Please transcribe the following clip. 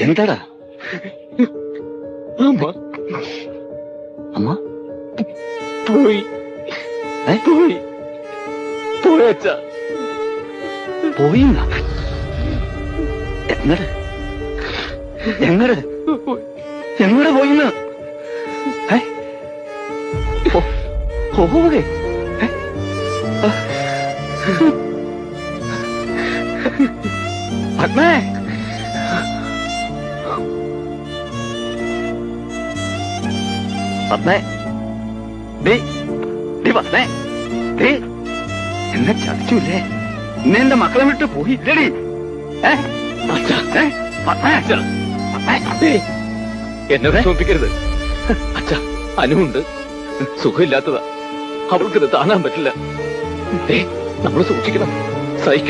എന്താടാ അമ്മ അമ്മ പോയി പോയി പോയച്ച പോയിന്നാ എങ്ങട് എങ്ങട് എങ്ങടെ പോയിന്ന് പോകെ പത്മേ പത്മേ പത്മേ എന്നെ ചതിച്ചൂല്ലേ ഇന്ന് എന്റെ മക്കളെ വിട്ട് പോയില്ലടി എന്നെ വിഷമിപ്പിക്കരുത് അച്ഛ അനുണ്ട് സുഖമില്ലാത്തതാ അവൾക്കിത് താങ്ങാൻ പറ്റില്ല നമ്മൾ സൂക്ഷിക്കണം സഹിക്കണം.